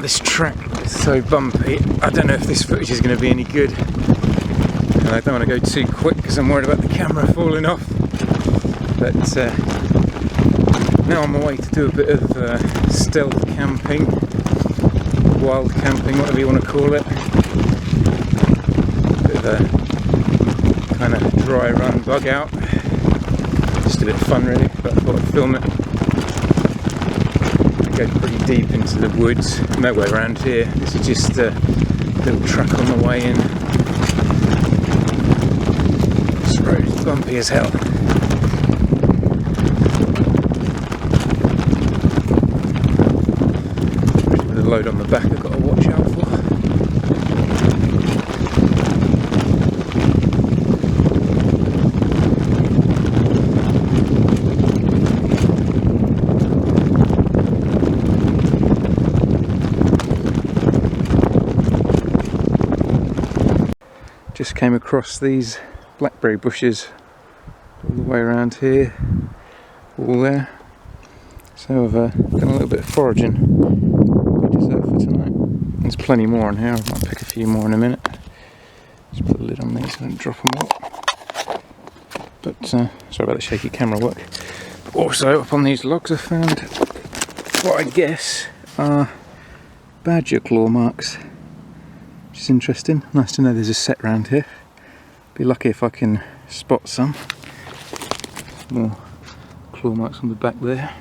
This track is so bumpy. I don't know if this footage is going to be any good. And I don't want to go too quick because I'm worried about the camera falling off. But now I'm away to do a bit of stealth camping, wild camping, whatever you want to call it. Bit of a kind of dry run bug out. Just a bit of fun really, but I thought I'd film it. Go pretty deep into the woods, nowhere around here. This is just a little track on the way in. This road is bumpy as hell. With the load on the back I've got to watch out for. Just came across these blackberry bushes all the way around here, all there. So I've done a little bit of foraging we deserve for tonight. There's plenty more in here. I might pick a few more in a minute. Just put the lid on these and drop them off. But sorry about the shaky camera work. Also up on these logs I found what I guess are badger claw marks. Which is interesting. Nice to know there's a set round here. Be lucky if I can spot some. More claw marks on the back there.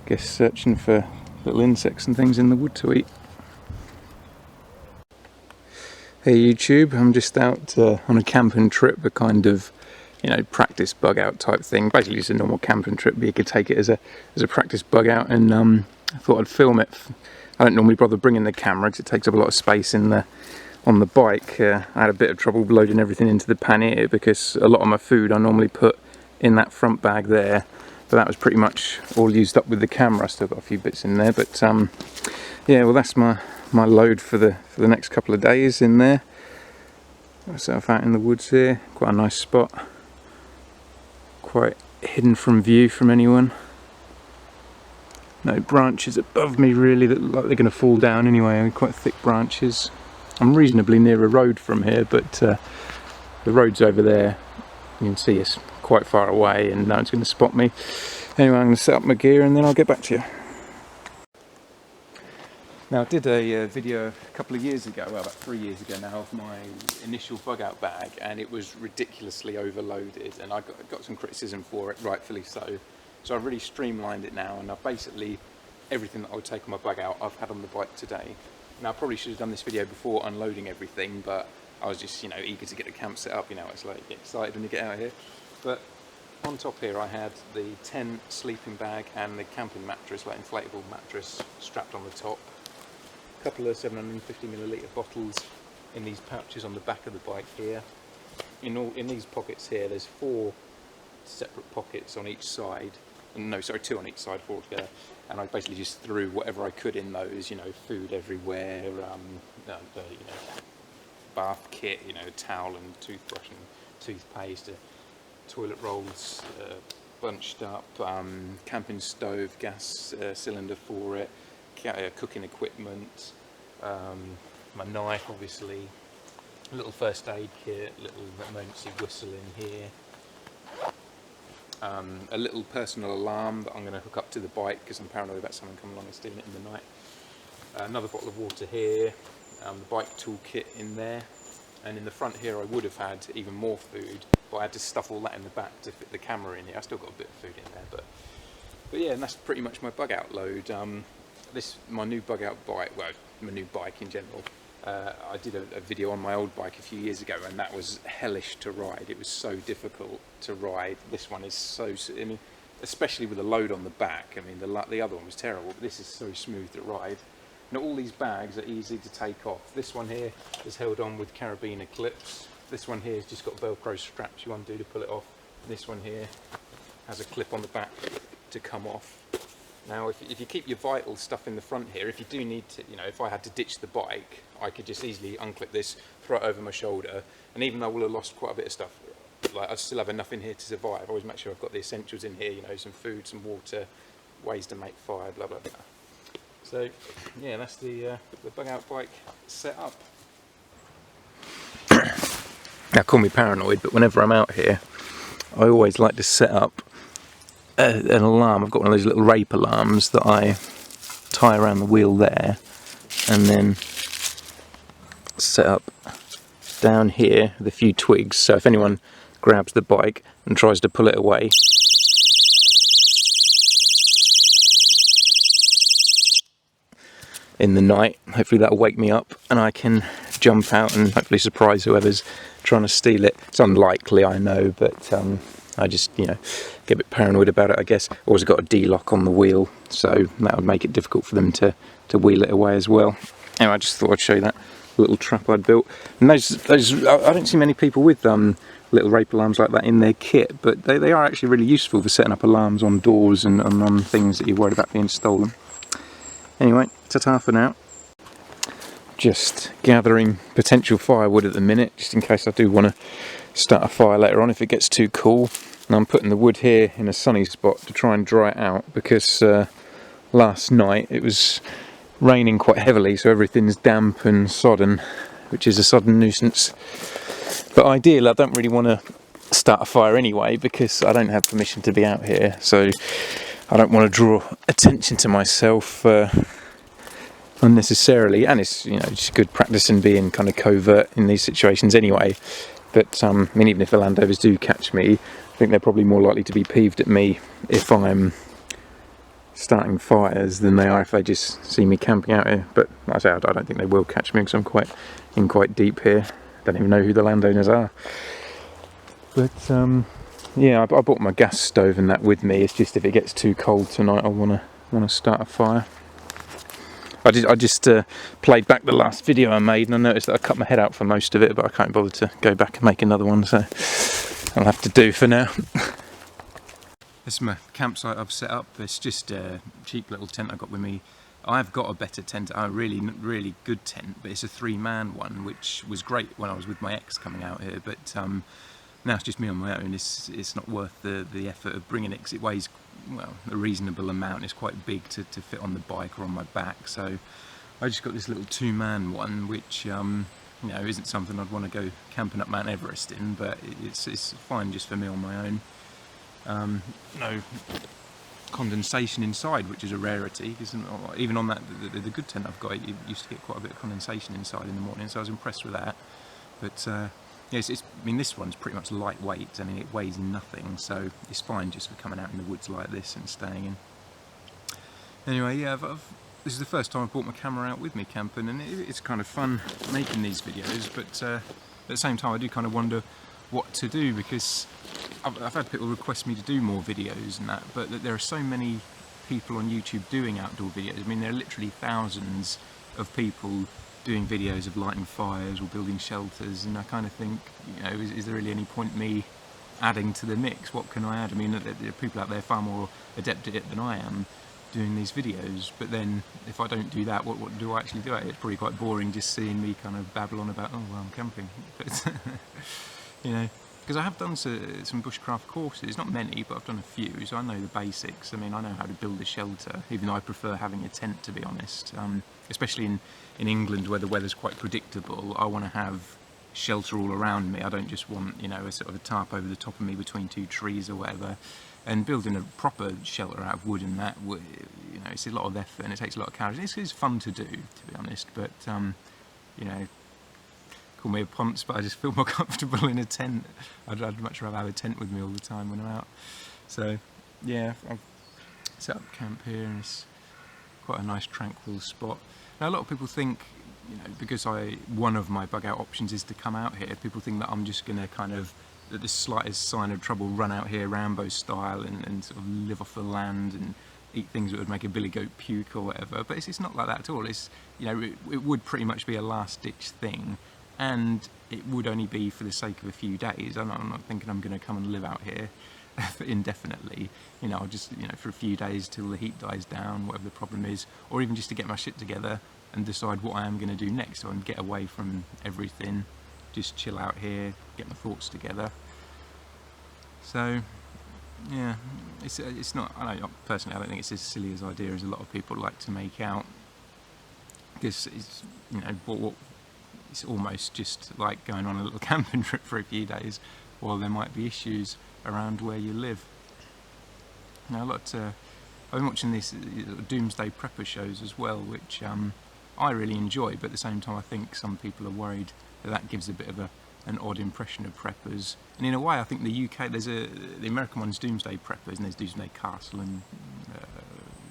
Guess searching for little insects and things in the wood to eat. Hey YouTube, I'm just out on a camping trip, a kind of, you know, practice bug out type thing. Basically just a normal camping trip, but you could take it as a practice bug out, and I thought I'd film it. I don't normally bother bringing the camera because it takes up a lot of space on the bike. I had a bit of trouble loading everything into the pannier because a lot of my food I normally put in that front bag there, but that was pretty much all used up with the camera. I still got a few bits in there, but yeah, well that's my load for the next couple of days in there. Myself out in the woods here, quite a nice spot, quite hidden from view from anyone. No branches above me really that look like they're going to fall down anyway, quite thick branches. I'm reasonably near a road from here, but the road's over there. You can see it's quite far away and no one's going to spot me. Anyway, I'm going to set up my gear and then I'll get back to you. Now I did a video a couple of years ago, well about 3 years ago now, of my initial bug out bag, and it was ridiculously overloaded and I got some criticism for it, rightfully so. So I've really streamlined it now, and I've basically everything that I would take on my bug out I've had on the bike today. Now I probably should have done this video before unloading everything, but I was just, you know, eager to get the camp set up. You know, it's like, get excited when you get out here. But on top here I had the tent, sleeping bag and the camping mattress, like inflatable mattress, strapped on the top. A couple of 750ml bottles in these pouches on the back of the bike here. In these pockets here there's 4 separate pockets on each side. No, sorry, 2 on each side, 4 together. And I basically just threw whatever I could in those, you know, food everywhere, you know, bath kit, you know, towel and toothbrush and toothpaste, toilet rolls bunched up, camping stove, gas cylinder for it, cooking equipment, my knife obviously, a little first aid kit, little emergency whistle in here. A little personal alarm that I'm going to hook up to the bike because I'm paranoid about someone coming along and stealing it in the night. Another bottle of water here, the bike toolkit in there, and in the front here I would have had even more food, but I had to stuff all that in the back to fit the camera in here. I still got a bit of food in there, but yeah, and that's pretty much my bug out load. My new bug out bike, well, my new bike in general. I did a video on my old bike a few years ago, and that was hellish to ride. It was so difficult to ride. This one is so, I mean, especially with the load on the back. I mean, the other one was terrible, but this is so smooth to ride. Now all these bags are easy to take off. This one here is held on with carabiner clips. This one here has just got Velcro straps you undo to pull it off. This one here has a clip on the back to come off. Now if you keep your vital stuff in the front here, if you do need to, you know, if I had to ditch the bike, I could just easily unclip this, throw it over my shoulder, and even though I will have lost quite a bit of stuff, like I still have enough in here to survive. I always make sure I've got the essentials in here, you know, some food, some water, ways to make fire, blah blah blah. So yeah, that's the bug out bike set up. Now call me paranoid, but whenever I'm out here, I always like to set up an alarm. I've got one of those little rape alarms that I tie around the wheel there, and then set up down here with a few twigs, so if anyone grabs the bike and tries to pull it away, in the night, hopefully that'll wake me up and I can jump out and hopefully surprise whoever's trying to steal it. It's unlikely, I know, but I just, you know, get a bit paranoid about it, I guess. Always got a D-lock on the wheel, so that would make it difficult for them to wheel it away as well. Anyway, I just thought I'd show you that little trap I'd built. And those I don't see many people with little rape alarms like that in their kit, but they are actually really useful for setting up alarms on doors and on things that you're worried about being stolen. Anyway, ta-ta for now. Just gathering potential firewood at the minute, just in case I do want to start a fire later on if it gets too cool. And I'm putting the wood here in a sunny spot to try and dry it out, because last night it was raining quite heavily, so everything's damp and sodden, which is a sodden nuisance. But ideally, I don't really want to start a fire anyway, because I don't have permission to be out here, so I don't want to draw attention to myself unnecessarily, and it's, you know, just good practice in being kind of covert in these situations anyway. But I mean, even if the landowners do catch me, I think they're probably more likely to be peeved at me if I'm starting fires than they are if they just see me camping out here. But like I say, I don't think they will catch me, because I'm quite deep here. Don't even know who the landowners are. But yeah, I brought my gas stove and that with me. It's just if it gets too cold tonight, I want to start a fire. I just played back the last video I made, and I noticed that I cut my head out for most of it, but I can't bother to go back and make another one, so I'll have to do for now. This is my campsite I've set up. It's just a cheap little tent I got with me. I've got a better tent, a really good tent, but it's a 3-man one, which was great when I was with my ex coming out here, but now it's just me on my own. It's not worth the effort of bringing it, because it weighs, well, a reasonable amount. It's quite big to fit on the bike or on my back, so I just got this little 2-man one, which you know, isn't something I'd want to go camping up Mount Everest in, but it's fine just for me on my own. No condensation inside, which is a rarity, because even on that the good tent I've got, it used to get quite a bit of condensation inside in the morning, so I was impressed with that. But yes, I mean, this one's pretty much lightweight. I mean, it weighs nothing, so it's fine just for coming out in the woods like this and staying in. Anyway, yeah, this is the first time I've brought my camera out with me camping, and it's kind of fun making these videos, but at the same time I do kind of wonder what to do, because I've had people request me to do more videos and that, but there are so many people on YouTube doing outdoor videos. I mean, there are literally thousands of people doing videos of lighting fires or building shelters, and I kind of think, you know, is there really any point me adding to the mix? What can I add? I mean, there are people out there far more adept at it than I am doing these videos, but then if I don't do that, what do I actually do? It's probably quite boring just seeing me kind of babble on about, oh well, I'm camping. But you know, because I have done some bushcraft courses, not many, but I've done a few, so I know the basics. I mean, I know how to build a shelter, even though I prefer having a tent, to be honest. Especially in England, where the weather's quite predictable, I want to have shelter all around me. I don't just want, you know, a sort of a tarp over the top of me between 2 trees or whatever. And building a proper shelter out of wood and that, you know, it's a lot of effort and it takes a lot of courage. It's fun to do, to be honest, but you know, call me a ponce, but I just feel more comfortable in a tent. I'd much rather have a tent with me all the time when I'm out. So yeah, I've set up camp here, and it's quite a nice tranquil spot. Now a lot of people think, you know, because one of my bug out options is to come out here, people think that I'm just going to kind of, at the slightest sign of trouble, run out here Rambo style and sort of live off the land and eat things that would make a billy goat puke or whatever. But it's not like that at all. It's, you know, it would pretty much be a last ditch thing, and it would only be for the sake of a few days. I'm not thinking I'm going to come and live out here indefinitely. You know, I'll just, you know, for a few days till the heat dies down, whatever the problem is, or even just to get my shit together and decide what I am going to do next, and get away from everything, just chill out here, get my thoughts together. So yeah, it's not, personally I don't think it's as silly as idea as a lot of people like to make out. because it's, you know, it's almost just like going on a little camping trip for a few days, while there might be issues around where you live. Now, I've been watching these doomsday prepper shows as well, which I really enjoy, but at the same time I think some people are worried that gives a bit of an odd impression of preppers. And in a way I think the UK, the American one's Doomsday Preppers, and there's Doomsday Castle and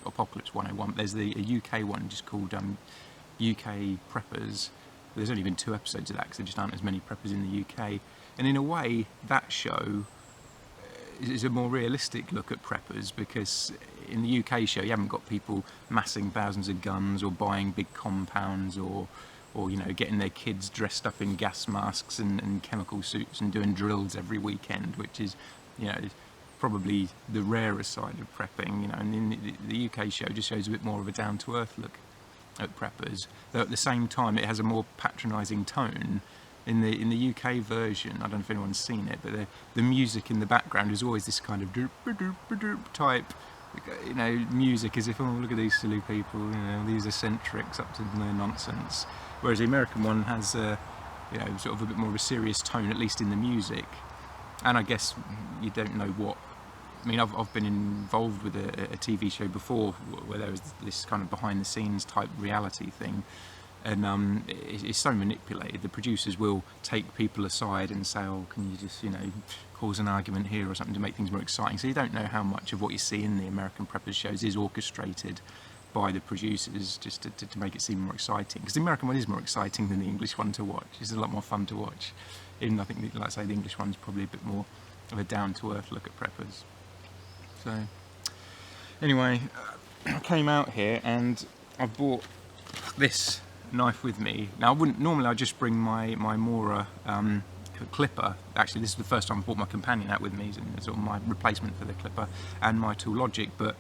Apocalypse 101. There's a UK one just called UK Preppers. There's only been 2 episodes of that because there just aren't as many preppers in the UK. And in a way that show is a more realistic look at preppers, because in the UK show you haven't got people massing thousands of guns or buying big compounds or you know, getting their kids dressed up in gas masks and chemical suits and doing drills every weekend, which is, you know, probably the rarer side of prepping, you know. And in the UK show just shows a bit more of a down-to-earth look at preppers, though at the same time it has a more patronising tone. In the UK version, I don't know if anyone's seen it, but the music in the background is always this kind of doop type, you know, music, as if, oh, look at these silly people, you know, these eccentrics up to no nonsense. Whereas the American one has, you know, sort of a bit more of a serious tone, at least in the music. And I guess you don't know what. I mean, I've been involved with a TV show before where there was this kind of behind-the-scenes type reality thing. And it's so manipulated. The producers will take people aside and say, oh, can you just, you know, cause an argument here or something to make things more exciting. So you don't know how much of what you see in the American preppers shows is orchestrated by the producers just to make it seem more exciting. Because the American one is more exciting than the English one to watch. It's a lot more fun to watch. Even I think, like I say, the English one's probably a bit more of a down-to-earth look at preppers. So, anyway, I came out here and I bought this knife with me. Now, I'd just bring my Mora clipper. Actually, this is the first time I brought my companion out with me, it's sort of my replacement for the clipper, and my Tool Logic. But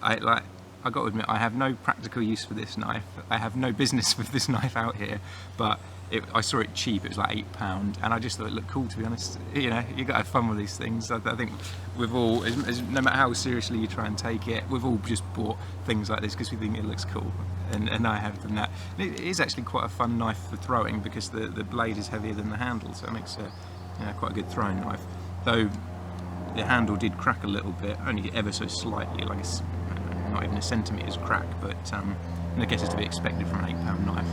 I got to admit, I have no practical use for this knife. I have no business with this knife out here, but I saw it cheap. It was like £8, and I just thought it looked cool, to be honest. You know, you got to have fun with these things. I think we've all, no matter how seriously you try and take it, we've all just bought things like this because we think it looks cool, and I have done that. It is actually quite a fun knife for throwing because the blade is heavier than the handle, so it makes quite a good throwing knife. Though the handle did crack a little bit, only ever so slightly, like it's not even a centimetre's crack, but and I guess it's to be expected from an £8 knife.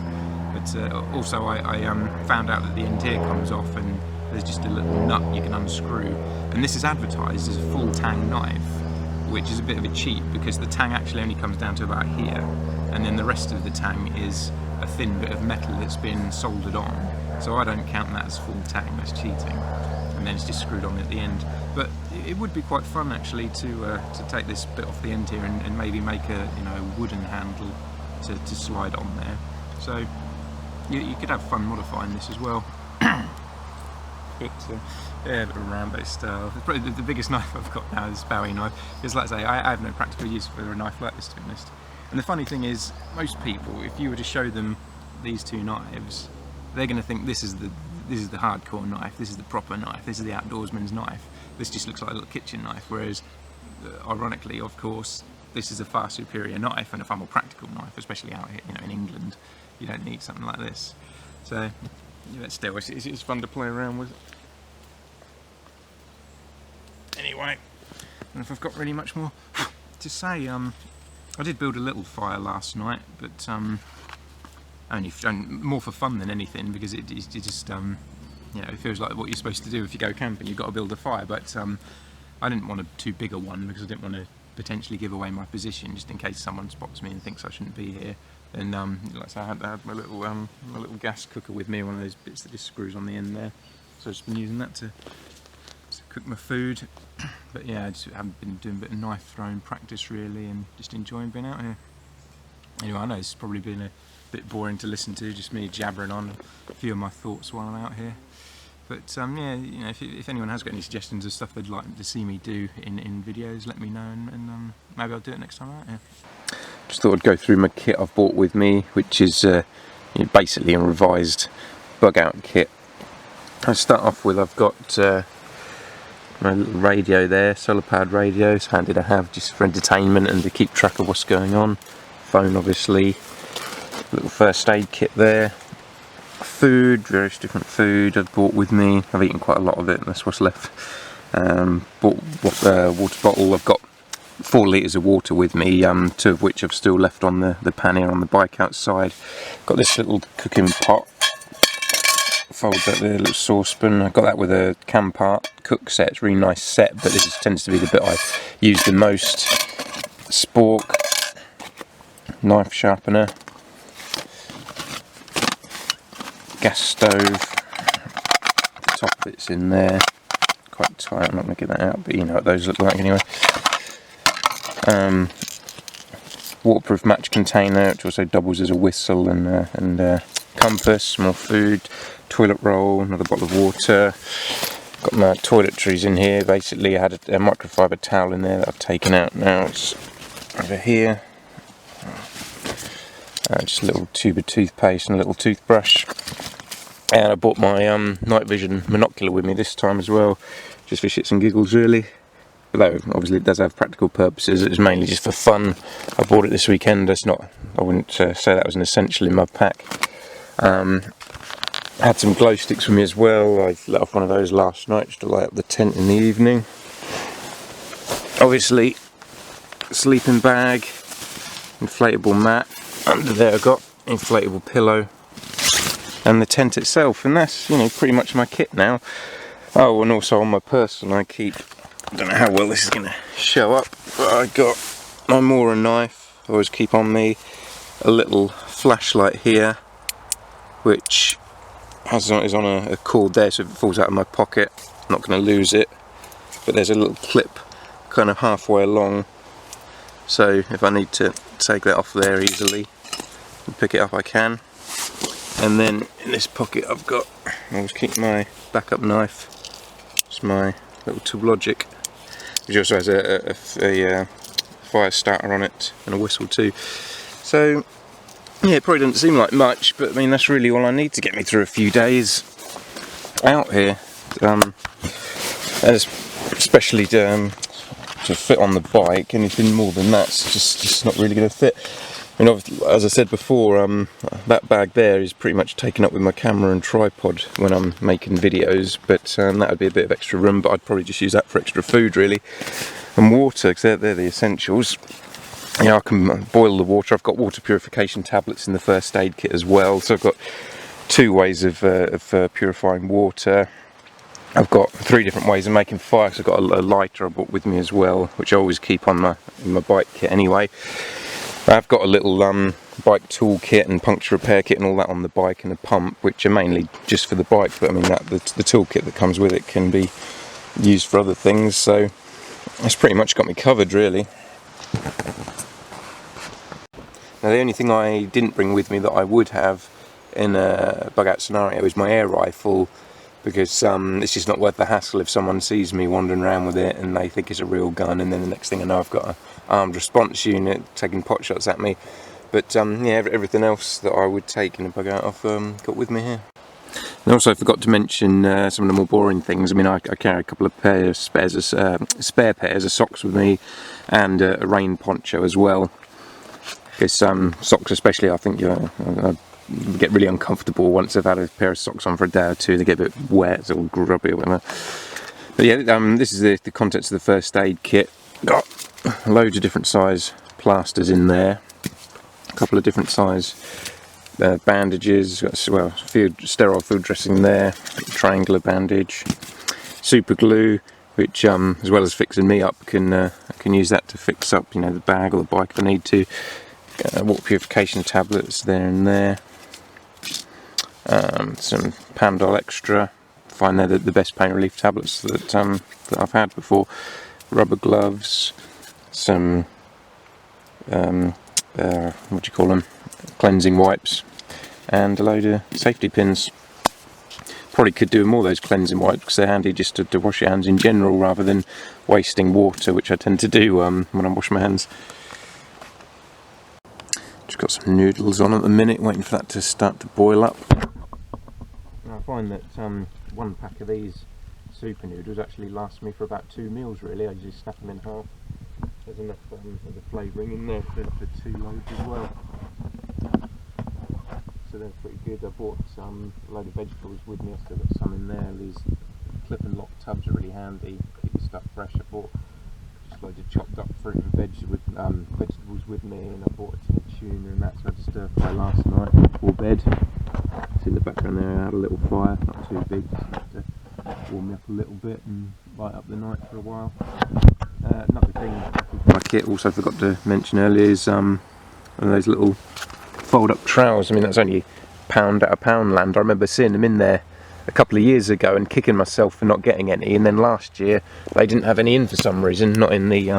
But also I found out that the end here comes off and there's just a little nut you can unscrew, and this is advertised as a full tang knife, which is a bit of a cheat because the tang actually only comes down to about here, and then the rest of the tang is a thin bit of metal that's been soldered on, so I don't count that as full tang, that's cheating, and then it's just screwed on at the end. But it would be quite fun actually to take this bit off the end here and maybe make a wooden handle to slide on there. So you could have fun modifying this as well. But yeah, a bit of Rambo style. It's probably the biggest knife I've got now is this Bowie knife. Because like I say, I have no practical use for a knife like this, to be honest. And the funny thing is, most people, if you were to show them these two knives, they're going to think this is the hardcore knife, this is the proper knife, this is the outdoorsman's knife. This just looks like a little kitchen knife, whereas, ironically, of course, this is a far superior knife and a far more practical knife, especially out here, in England. You don't need something like this. So, yeah, still, it's fun to play around with. Anyway, I don't know if I've got really much more to say. I did build a little fire last night, but only more for fun than anything, because it just it feels like what you're supposed to do if you go camping. You've got to build a fire, but I didn't want a too big a one because I didn't want to potentially give away my position just in case someone spots me and thinks I shouldn't be here. And like I say, I had my little gas cooker with me, one of those bits that just screws on the end there. So I've just been using that to cook my food. But yeah, I just haven't been doing a bit of knife throwing practice really, and just enjoying being out here. Anyway, I know it's probably been a bit boring to listen to, just me jabbering on a few of my thoughts while I'm out here. But yeah, if anyone has got any suggestions of stuff they'd like to see me do in videos, let me know, and maybe I'll do it next time out here. Just thought I'd go through my kit I've bought with me, which is basically a revised bug out kit. I'll start off with, I've got my little radio there, solar powered radio. It's handy to have just for entertainment and to keep track of what's going on. Phone obviously. Little first aid kit there. Food, various different food I've brought with me. I've eaten quite a lot of it, and that's what's left. Bought a water bottle. I've got 4 litres of water with me, 2 of which I've still left on the pannier on the bike outside. Got this little cooking pot. Fold that there, little saucepan. I got that with a Campart cook set. It's a really nice set, but this tends to be the bit I use the most. Spork, knife sharpener, gas stove. The top bit's in there. Quite tight. I'm not going to get that out, but you know what those look like anyway. Waterproof match container, which also doubles as a whistle, and compass, more food, toilet roll, another bottle of water. Got my toiletries in here. Basically I had a microfiber towel in there that I've taken out now. It's over here. Just a little tube of toothpaste and a little toothbrush. And I bought my night vision monocular with me this time as well, just for shits and giggles really. Although obviously it does have practical purposes, it's mainly just for fun. I bought it this weekend. It's not, I wouldn't say that was an essential in my pack. Had some glow sticks with me as well. I let off one of those last night just to light up the tent in the evening. Obviously, sleeping bag, inflatable mat. Under there I've got inflatable pillow, and the tent itself, and that's, you know, pretty much my kit now. Oh, and also on my person I keep, I don't know how well this is going to show up, but I got my Mora knife. I always keep on me, a little flashlight here, which is on a cord there, so if it falls out of my pocket, I'm not going to lose it. But there's a little clip kind of halfway along, so if I need to take that off there easily and pick it up I can. And then in this pocket I've got, I always keep my backup knife. It's my little Toologic, which also has a fire starter on it and a whistle too. So yeah, it probably doesn't seem like much, but I mean that's really all I need to get me through a few days out here. Especially to fit on the bike. Anything more than that's just not really going to fit. I mean, as I said before, that bag there is pretty much taken up with my camera and tripod when I'm making videos, but that would be a bit of extra room, but I'd probably just use that for extra food really, and water, because they're the essentials. Yeah, I can boil the water. I've got water purification tablets in the first aid kit as well, so I've got 2 ways of purifying water. I've got 3 different ways of making fire, because I've got a lighter I brought with me as well, which I always keep on in my bike kit anyway. I've got a little bike tool kit and puncture repair kit and all that on the bike, and a pump, which are mainly just for the bike, but I mean the tool kit that comes with it can be used for other things, so that's pretty much got me covered really. Now the only thing I didn't bring with me that I would have in a bug out scenario is my air rifle, because it's just not worth the hassle if someone sees me wandering around with it and they think it's a real gun, and then the next thing I know I've got an armed response unit taking pot shots at me. But yeah, everything else that I would take in a bug out I've got with me here. And also I forgot to mention some of the more boring things. I mean, I carry a couple of spare pairs of socks with me, and a rain poncho as well. Because socks especially, I think I get really uncomfortable once I've had a pair of socks on for a day or two. They get a bit wet or grubby or whatever. But yeah, this is the contents of the first aid kit. Got loads of different size plasters in there, a couple of different size bandages, got a few sterile field dressing there, triangular bandage, super glue, which as well as fixing me up, I can use that to fix up, you know, the bag or the bike if I need to. Water purification tablets there and there. Some Pandol Extra. I find they're the best pain relief tablets that I've had before. Rubber gloves. Some what do you call them? Cleansing wipes, and a load of safety pins. Probably could do more of those cleansing wipes because they're handy just to wash your hands in general rather than wasting water, which I tend to do when I wash my hands. Just got some noodles on at the minute, waiting for that to start to boil up. Now I find that one pack of these super noodles actually lasts me for about 2 meals really. I usually snap them in half. There's enough of the flavouring in there for 2 loads as well. so they're pretty good. I bought a load of vegetables with me. I've still got some in there. These clip and lock tubs are really handy, keep your stuff fresh. I bought just loads of chopped up fruit and vegetables with me, and I bought a tin of tuna and that, so I had to stir fry last night before bed. It's in the background there. I had a little fire, not too big, just enough to warm me up a little bit and light up the night for a while. Another thing my kit also forgot to mention earlier is one of those little fold up trowels. I mean, that's only pound out of Poundland. I remember seeing them in there a couple of years ago and kicking myself for not getting any, and then last year they didn't have any in for some reason, not in the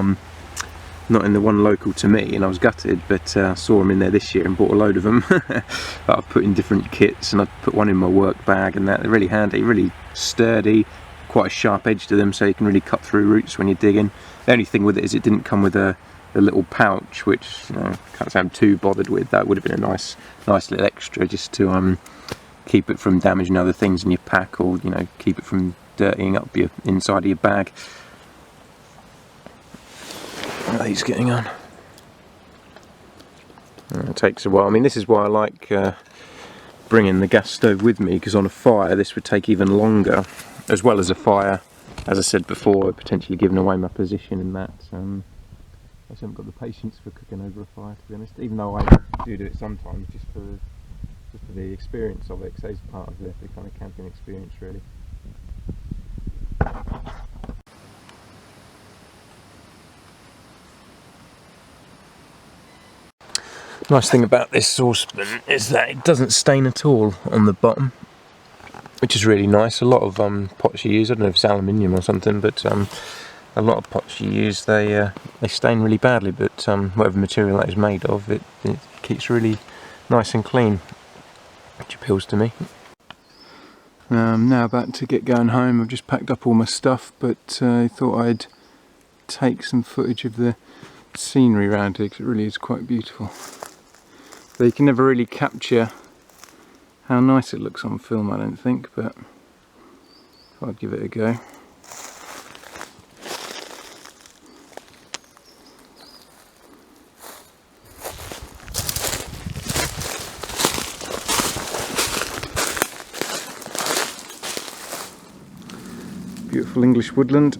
one local to me, and I was gutted, but I saw them in there this year and bought a load of them. I've put in different kits, and I put one in my work bag, and they're really handy, really sturdy, quite a sharp edge to them, so you can really cut through roots when you're digging. The only thing with it is it didn't come with a little pouch, which, you know, can't say I'm too bothered with. That would have been a nice little extra, just to keep it from damaging other things in your pack, or, you know, keep it from dirtying up your inside of your bag. How are these getting on? It takes a while. I mean, this is why I like bringing the gas stove with me, because on a fire this would take even longer, as well as a fire, as I said before, potentially giving away my position in that. I just haven't got the patience for cooking over a fire, to be honest, even though I do it sometimes, just for the experience of it, because it's part of the kind of camping experience, really. Nice thing about this saucepan is that it doesn't stain at all on the bottom, which is really nice. A lot of pots you use, I don't know if it's aluminium or something, but a lot of pots you use, they stain really badly, but whatever material that is made of, it keeps really nice and clean, which appeals to me. Now about to get going home. I've just packed up all my stuff, but I thought I'd take some footage of the scenery around here, because it really is quite beautiful. So you can never really capture how nice it looks on film, I don't think, but I'd give it a go. Beautiful English woodland.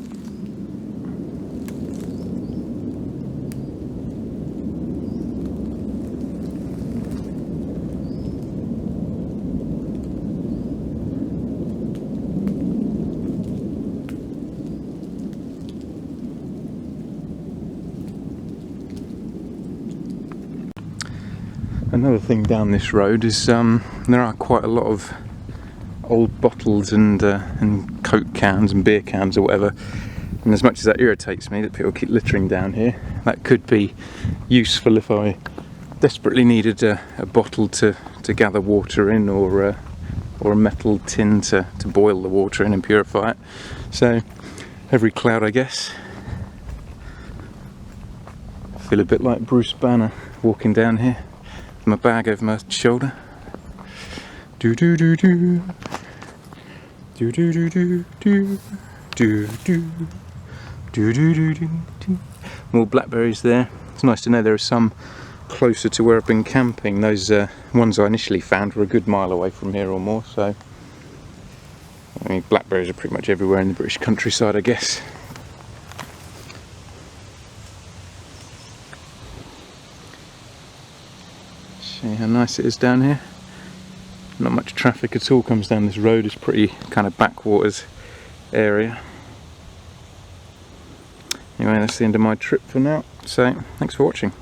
Another thing down this road is there are quite a lot of old bottles and Coke cans and beer cans or whatever, and as much as that irritates me that people keep littering down here, that could be useful if I desperately needed a bottle to gather water in, or a metal tin to boil the water in and purify it. So every cloud, I guess. I feel a bit like Bruce Banner walking down here, my bag over my shoulder. Do do do do. Do do do do do do do do do do do. More blackberries there. It's nice to know there are some closer to where I've been camping. Those ones I initially found were a good mile away from here or more, so I mean, blackberries are pretty much everywhere in the British countryside, I guess. See how nice it is down here. Not much traffic at all comes down this road. It's pretty kind of backwaters area. Anyway, that's the end of my trip for now, so thanks for watching.